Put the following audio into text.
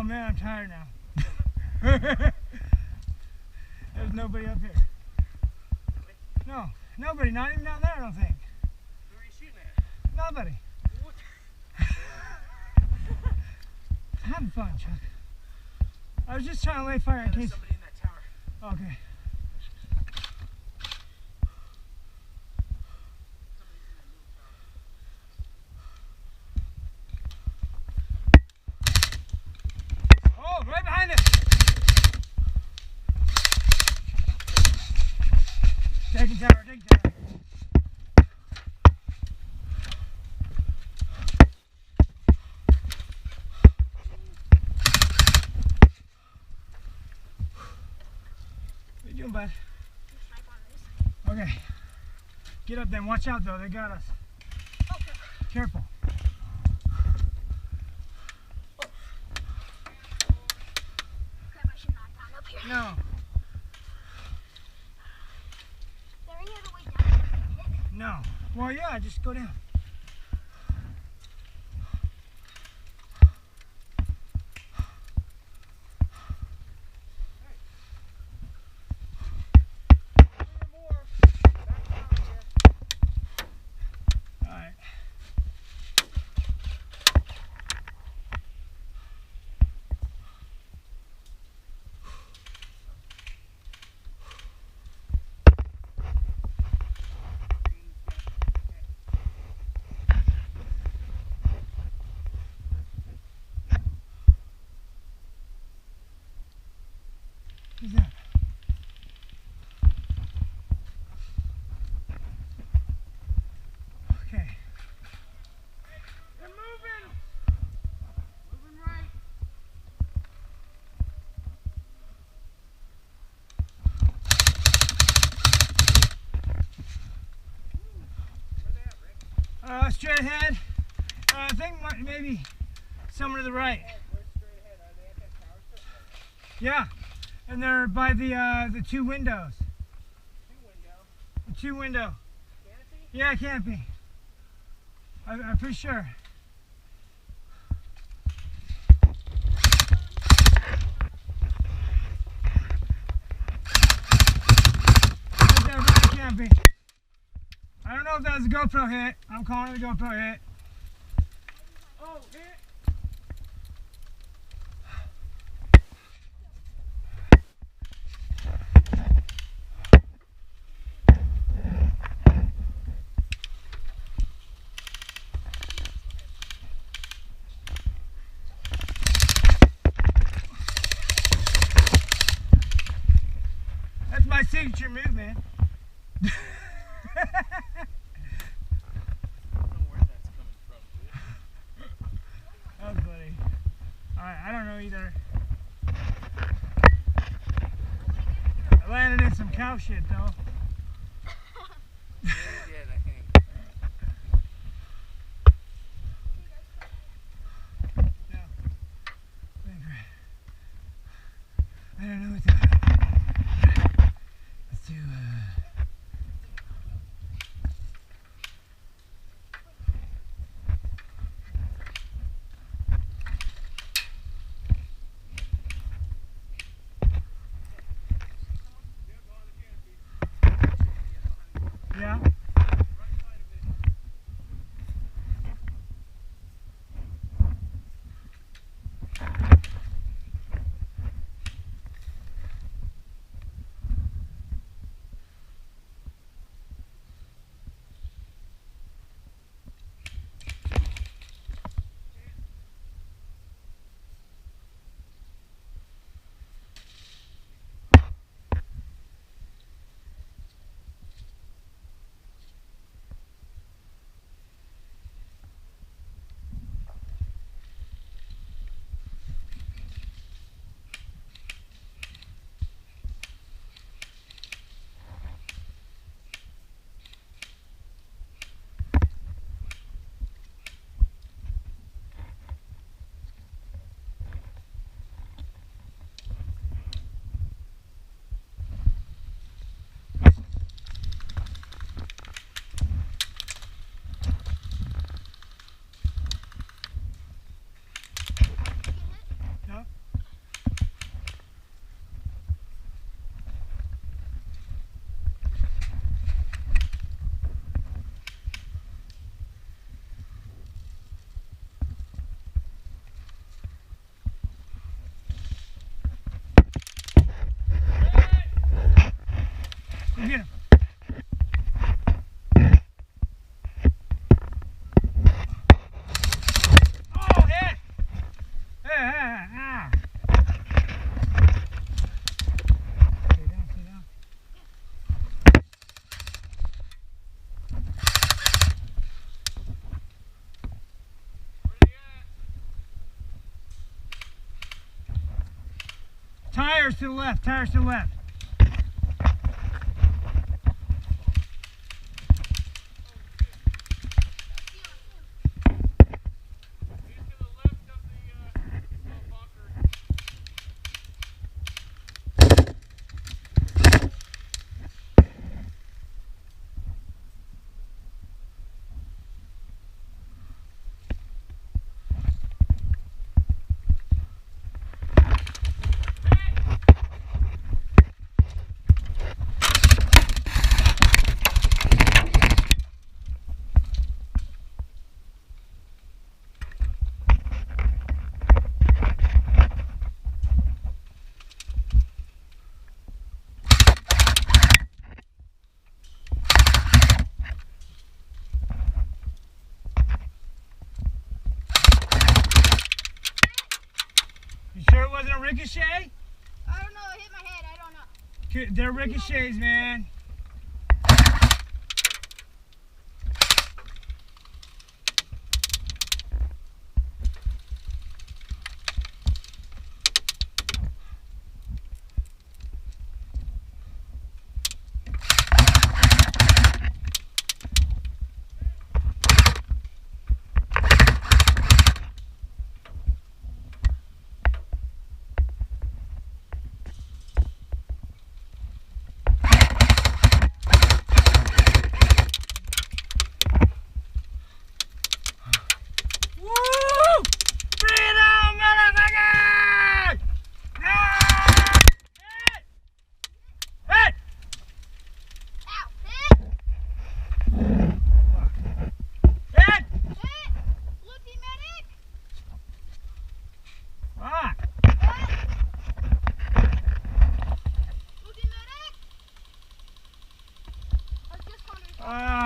man, I'm tired now. There's nobody up here. No, nobody, not even down there, I don't think. Who are you shooting at? Nobody. Having fun, Chuck. I was just trying to lay fire in case. There's somebody in that tower. Okay. Oh, right behind us. Taking tower, taking tower. What are you doing, bud? Okay. Get up then. Watch out though, they got us. Okay. Careful. Crap, I should not have gone up here. No. Is there any other way down there we can hit? No. Well, yeah, just go down. All right. Who's that? Okay. They're moving! Moving right. Where they at, Rick? Straight ahead. I think maybe somewhere to the right. Where's straight ahead? Are they at that tower still? Yeah. And they're by the two windows. Two window. The two window. Canopy? Yeah, it can't be. I'm pretty sure. It can't be. I don't know if that was a GoPro hit. I'm calling it a GoPro hit. Oh, hit! That's my signature move, man. I don't know where that's coming from, dude. That was funny. I don't know either. I landed in some cow shit though. Yeah, you did, I think. No. I don't know what to do. Let's do yeah. Go get him. Oh, hit! Ah. Stay down, stay down. Tires to the left, tires to the left. He's to the left of the bunker. You sure it wasn't a ricochet? I don't know. It hit my head. I don't know. They're ricochets, man. Woo! Freedom, motherfucker! Ah! Hit! Hit! Ow! Hit! Hit! Hit! Lucky medic! Ah! Hit! Lucky medic! I just wanted to...